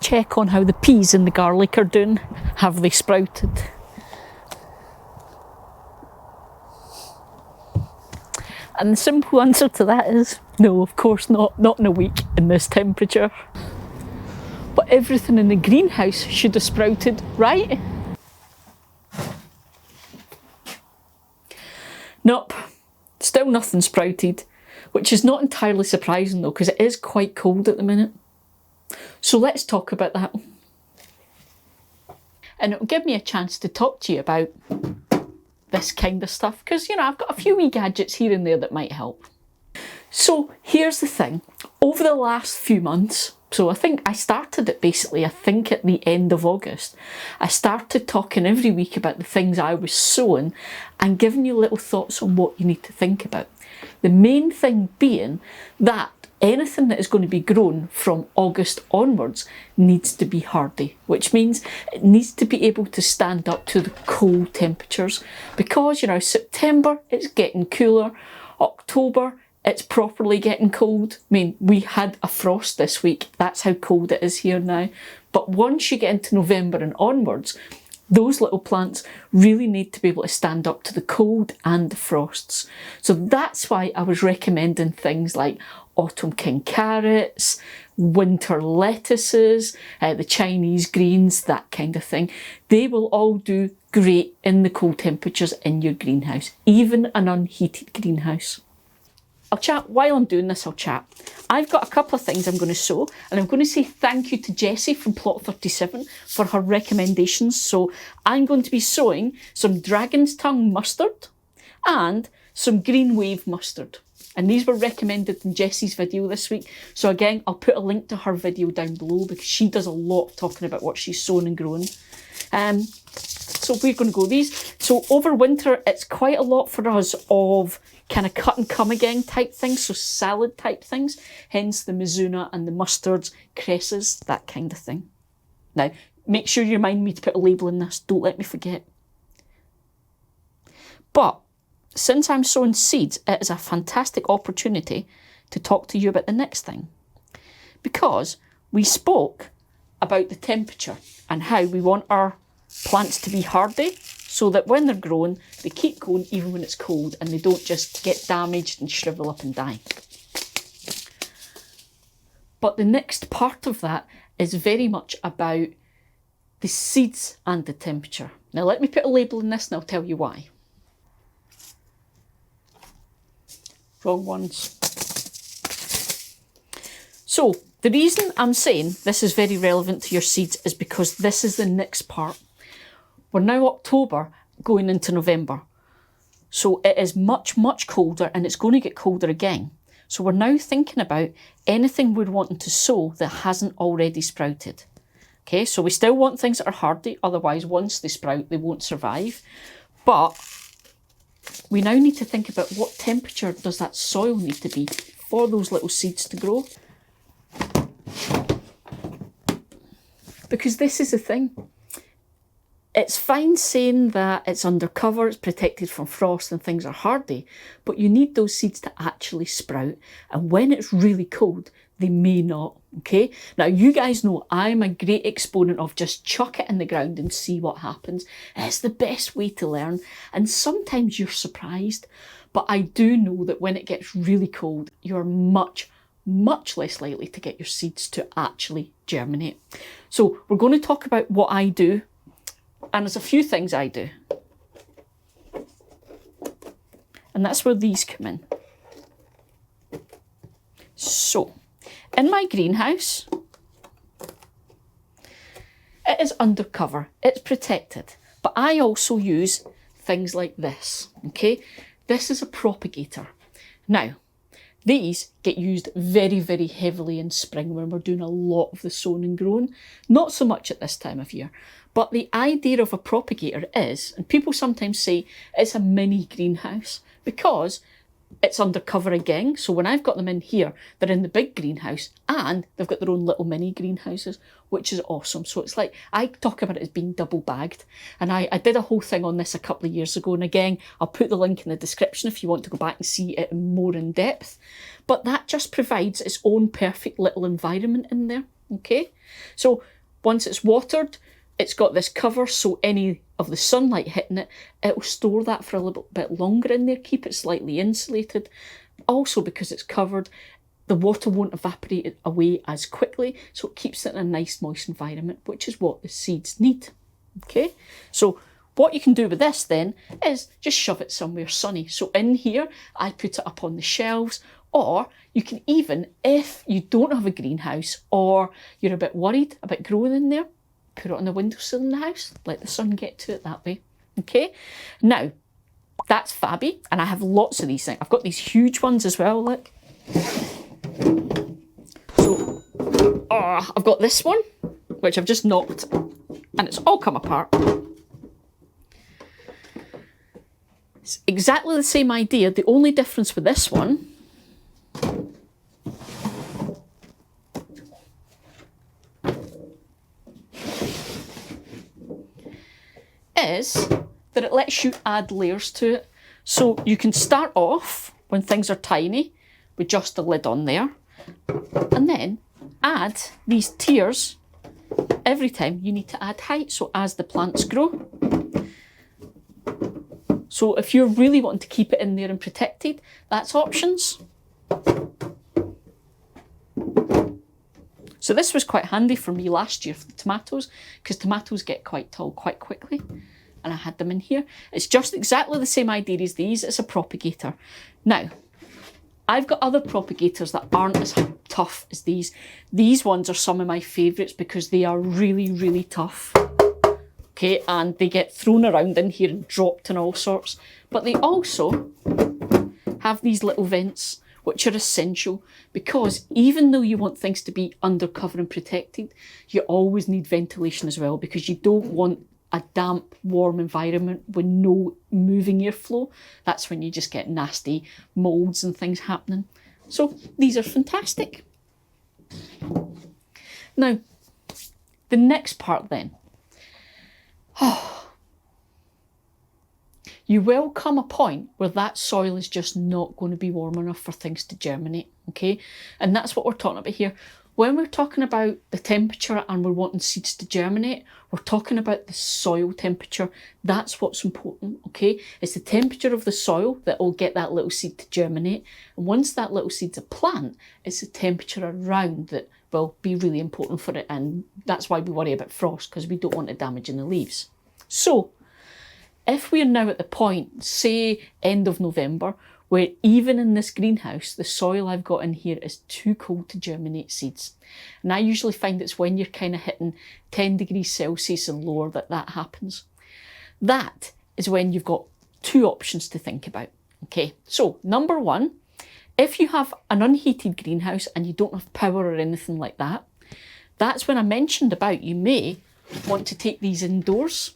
check on how the peas and the garlic are doing. Have they sprouted? And the simple answer to that is no, of course not. Not in a week in this temperature. But everything in the greenhouse should have sprouted, right? Nope, still nothing sprouted, which is not entirely surprising though, because it is quite cold at the minute. So let's talk about that. And it'll give me a chance to talk to you about this kind of stuff, because, you know, I've got a few wee gadgets here and there that might help. So here's the thing, over the last few months, so I think I started it basically, I think at the end of August, I started talking every week about the things I was sowing and giving you little thoughts on what you need to think about. The main thing being that anything that is going to be grown from August onwards needs to be hardy, which means it needs to be able to stand up to the cold temperatures, because, you know, September it's getting cooler, October it's properly getting cold. I mean, we had a frost this week, that's how cold it is here now. But once you get into November and onwards, those little plants really need to be able to stand up to the cold and the frosts. So that's why I was recommending things like autumn king carrots, winter lettuces, the Chinese greens, that kind of thing. They will all do great in the cold temperatures in your greenhouse, even an unheated greenhouse. I'll chat, while I'm doing this, I'll chat. I've got a couple of things I'm going to sow, and I'm going to say thank you to Jessie from Plot 37 for her recommendations. So I'm going to be sowing some dragon's tongue mustard and some green wave mustard. And these were recommended in Jessie's video this week. So again, I'll put a link to her video down below, because she does a lot talking about what she's sown and grown. So we're going to go these. So over winter, it's quite a lot for us of kind of cut and come again type things, so salad type things, hence the mizuna and the mustards, cresses, that kind of thing. Now, make sure you remind me to put a label in this, don't let me forget. But since I'm sowing seeds, it is a fantastic opportunity to talk to you about the next thing, because we spoke about the temperature and how we want our plants to be hardy, so that when they're grown, they keep going even when it's cold and they don't just get damaged and shrivel up and die. But the next part of that is very much about the seeds and the temperature. Now let me put a label in this and I'll tell you why. Wrong ones. So the reason I'm saying this is very relevant to your seeds is because this is the next part. We're now October going into November. So it is much, much colder, and it's going to get colder again. So we're now thinking about anything we're wanting to sow that hasn't already sprouted. Okay, so we still want things that are hardy, otherwise once they sprout, they won't survive. But we now need to think about what temperature does that soil need to be for those little seeds to grow. Because this is the thing. It's fine saying that it's under cover, it's protected from frost and things are hardy, but you need those seeds to actually sprout. And when it's really cold, they may not, okay? Now, you guys know I'm a great exponent of just chuck it in the ground and see what happens. It's the best way to learn. And sometimes you're surprised, but I do know that when it gets really cold, you're much less likely to get your seeds to actually germinate. So we're going to talk about what I do. And there's a few things I do. And that's where these come in. So, in my greenhouse, it is under cover, it's protected. But I also use things like this, okay? This is a propagator. Now, these get used very, very heavily in spring when we're doing a lot of the sowing and growing. Not so much at this time of year. But the idea of a propagator is, and people sometimes say, it's a mini greenhouse because it's under cover again. So when I've got them in here, they're in the big greenhouse and they've got their own little mini greenhouses, which is awesome. So it's like, I talk about it as being double bagged. And I did a whole thing on this a couple of years ago. And again, I'll put the link in the description if you want to go back and see it more in depth. But that just provides its own perfect little environment in there. Okay, so once it's watered, it's got this cover, so any of the sunlight hitting it, it'll store that for a little bit longer in there, keep it slightly insulated. Also, because it's covered, the water won't evaporate away as quickly, so it keeps it in a nice moist environment, which is what the seeds need. Okay, so what you can do with this then is just shove it somewhere sunny. So in here, I put it up on the shelves, or you can even, if you don't have a greenhouse or you're a bit worried about growing in there, put it on the windowsill in the house, let the sun get to it that way. Okay, now that's fabby, and I have lots of these things. I've got these huge ones as well, look. So, I've got this one, which I've just knocked, and it's all come apart. It's exactly the same idea. The only difference with this one is that it lets you add layers to it. So you can start off when things are tiny with just the lid on there, and then add these tiers every time you need to add height, so as the plants grow. So if you're really wanting to keep it in there and protected, that's options. So this was quite handy for me last year for the tomatoes, because tomatoes get quite tall quite quickly, and I had them in here. It's just exactly the same idea as these. It's a propagator. Now, I've got other propagators that aren't as tough as these. These ones are some of my favourites because they are really, really tough. Okay, and they get thrown around in here and dropped and all sorts. But they also have these little vents, which are essential, because even though you want things to be undercover and protected, you always need ventilation as well, because you don't want a damp, warm environment with no moving airflow. That's when you just get nasty moulds and things happening. So these are fantastic. Now, the next part then. You will come a point where that soil is just not going to be warm enough for things to germinate, okay? And that's what we're talking about here. When we're talking about the temperature and we're wanting seeds to germinate, we're talking about the soil temperature. That's what's important, okay? It's the temperature of the soil that will get that little seed to germinate. And once that little seed's a plant, it's the temperature around that will be really important for it. And that's why we worry about frost, because we don't want it damaging the leaves. So, if we're now at the point, say end of November, where even in this greenhouse, the soil I've got in here is too cold to germinate seeds. And I usually find it's when you're kind of hitting 10 degrees Celsius and lower that happens. That is when you've got two options to think about. Okay, so number one, if you have an unheated greenhouse and you don't have power or anything like that, that's when I mentioned about you may want to take these indoors,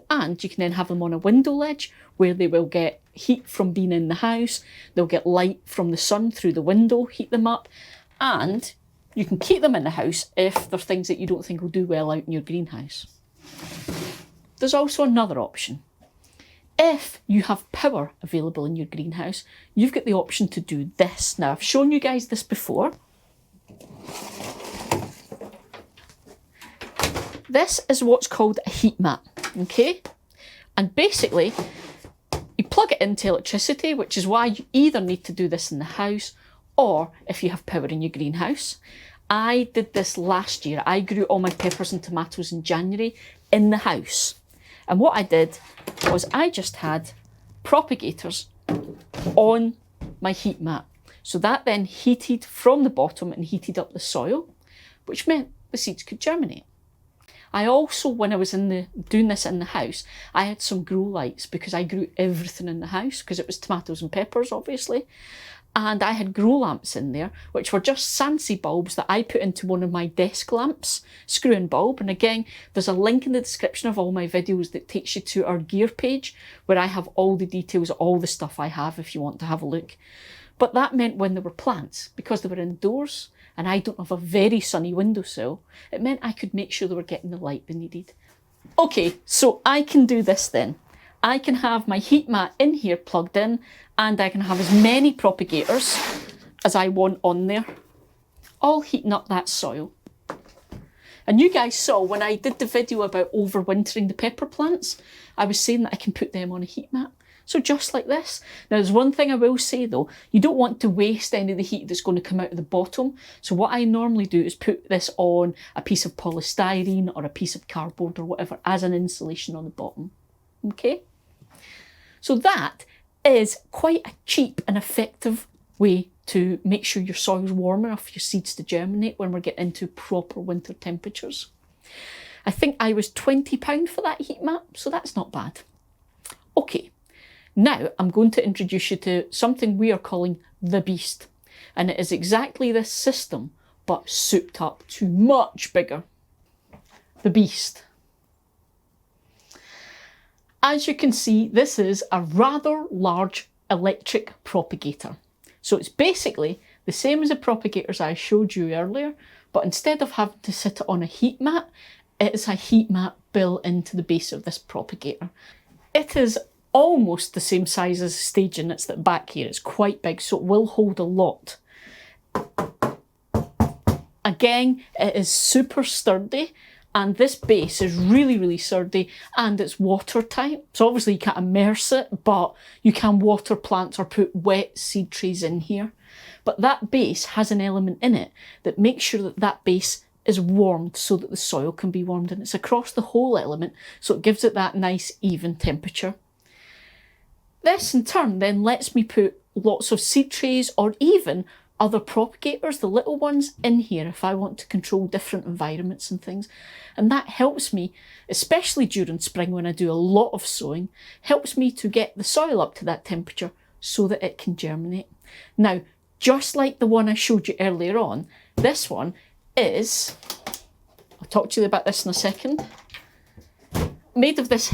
and you can then have them on a window ledge where they will get heat from being in the house, they'll get light from the sun through the window, heat them up, and you can keep them in the house if they're things that you don't think will do well out in your greenhouse. There's also another option. If you have power available in your greenhouse, you've got the option to do this. Now, I've shown you guys this before. This is what's called a heat mat, okay? And basically, you plug it into electricity, which is why you either need to do this in the house or if you have power in your greenhouse. I did this last year. I grew all my peppers and tomatoes in January in the house. And what I did was I just had propagators on my heat mat. So that then heated from the bottom and heated up the soil, which meant the seeds could germinate. I also, when I was doing this in the house, I had some grow lights because I grew everything in the house because it was tomatoes and peppers, obviously. And I had grow lamps in there, which were just Sansi bulbs that I put into one of my desk lamps, screw-in bulb. And again, there's a link in the description of all my videos that takes you to our gear page where I have all the details, all the stuff I have if you want to have a look. But that meant when there were plants, because they were indoors, and I don't have a very sunny windowsill, it meant I could make sure they were getting the light they needed. Okay, so I can do this then. I can have my heat mat in here plugged in, and I can have as many propagators as I want on there, all heating up that soil. And you guys saw when I did the video about overwintering the pepper plants, I was saying that I can put them on a heat mat. So just like this. Now there's one thing I will say though, you don't want to waste any of the heat that's going to come out of the bottom. So what I normally do is put this on a piece of polystyrene or a piece of cardboard or whatever as an insulation on the bottom. Okay? So that is quite a cheap and effective way to make sure your soil's warm enough for your seeds to germinate when we're getting into proper winter temperatures. I think I was £20 for that heat mat, so that's not bad. Okay. Now I'm going to introduce you to something we are calling the beast. And it is exactly this system, but souped up to much bigger. The beast. As you can see, this is a rather large electric propagator. So it's basically the same as the propagators I showed you earlier, but instead of having to sit it on a heat mat, it is a heat mat built into the base of this propagator. It is almost the same size as the stage units that back here. It's quite big, so it will hold a lot. Again, it is super sturdy, and this base is really, really sturdy, and it's watertight. So obviously you can't immerse it, but you can water plants or put wet seed trays in here. But that base has an element in it that makes sure that that base is warmed so that the soil can be warmed, and it's across the whole element, so it gives it that nice even temperature. This in turn then lets me put lots of seed trays or even other propagators, the little ones, in here if I want to control different environments and things. And that helps me, especially during spring when I do a lot of sowing, helps me to get the soil up to that temperature so that it can germinate. Now, just like the one I showed you earlier on, this one is, I'll talk to you about this in a second, made of this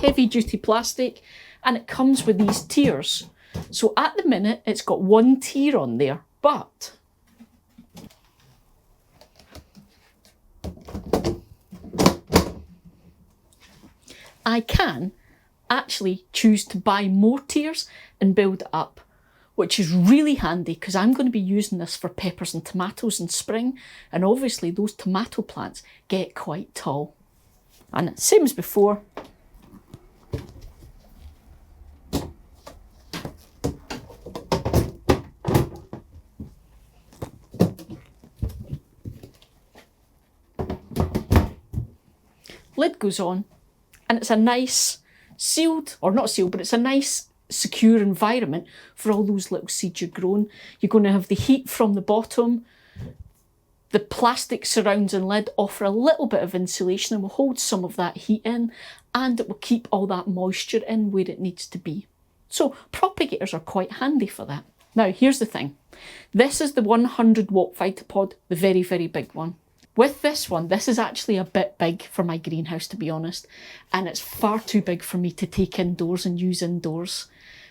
heavy duty plastic, and it comes with these tiers. So at the minute, it's got one tier on there, but I can actually choose to buy more tiers and build it up, which is really handy because I'm going to be using this for peppers and tomatoes in spring, and obviously those tomato plants get quite tall. And same as before, lid goes on, and it's a nice sealed, or not sealed, but it's a nice secure environment for all those little seeds you're growing. You're going to have the heat from the bottom. The plastic surrounds and lid offer a little bit of insulation and will hold some of that heat in, and it will keep all that moisture in where it needs to be. So propagators are quite handy for that. Now here's the thing. This is the 100 watt vitopod, the very, very big one. With this one, this is actually a bit big for my greenhouse, to be honest, and it's far too big for me to take indoors and use indoors.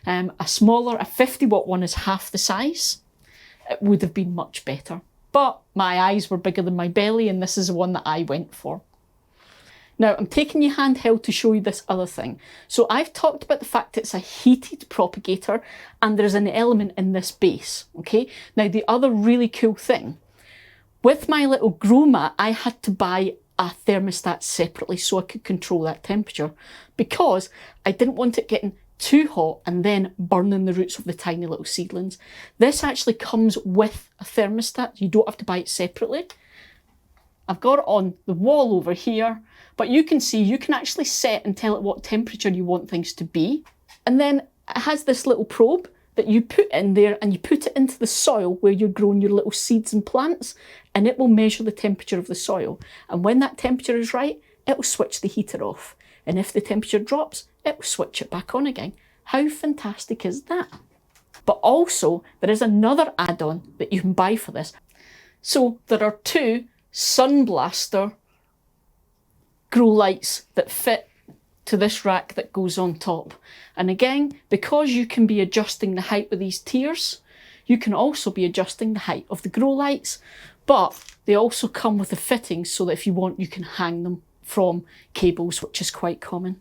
A smaller, a 50 watt one is half the size. It would have been much better, but my eyes were bigger than my belly, and this is the one that I went for. Now I'm taking you handheld to show you this other thing. So I've talked about the fact it's a heated propagator and there's an element in this base, okay? Now the other really cool thing, with my little grow mat, I had to buy a thermostat separately so I could control that temperature because I didn't want it getting too hot and then burning the roots of the tiny little seedlings. This actually comes with a thermostat. You don't have to buy it separately. I've got it on the wall over here, but you can see you can actually set and tell it what temperature you want things to be. And then it has this little probe that you put in there and you put it into the soil where you're growing your little seeds and plants, and it will measure the temperature of the soil. And when that temperature is right, it will switch the heater off. And if the temperature drops, it will switch it back on again. How fantastic is that? But also, there is another add-on that you can buy for this. So there are two Sun Blaster grow lights that fit to this rack that goes on top. And again, because you can be adjusting the height with these tiers, you can also be adjusting the height of the grow lights, but they also come with the fittings so that if you want, you can hang them from cables, which is quite common.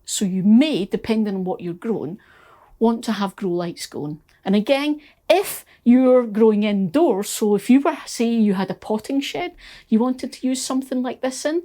So you may, depending on what you're growing, want to have grow lights going. And again, If you're growing indoors, so if you were, say you had a potting shed, you wanted to use something like this in,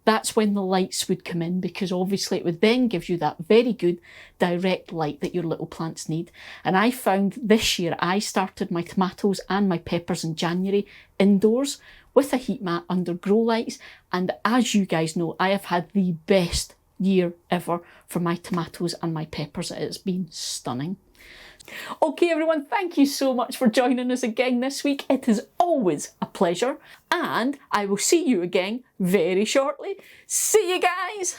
that's when the lights would come in, because obviously it would then give you that very good direct light that your little plants need. And I found this year I started my tomatoes and my peppers in January indoors with a heat mat under grow lights, and as you guys know, I have had the best year ever for my tomatoes and my peppers. It's been stunning. Okay everyone, thank you so much for joining us again this week. It is always a pleasure, and I will see you again very shortly. See you guys!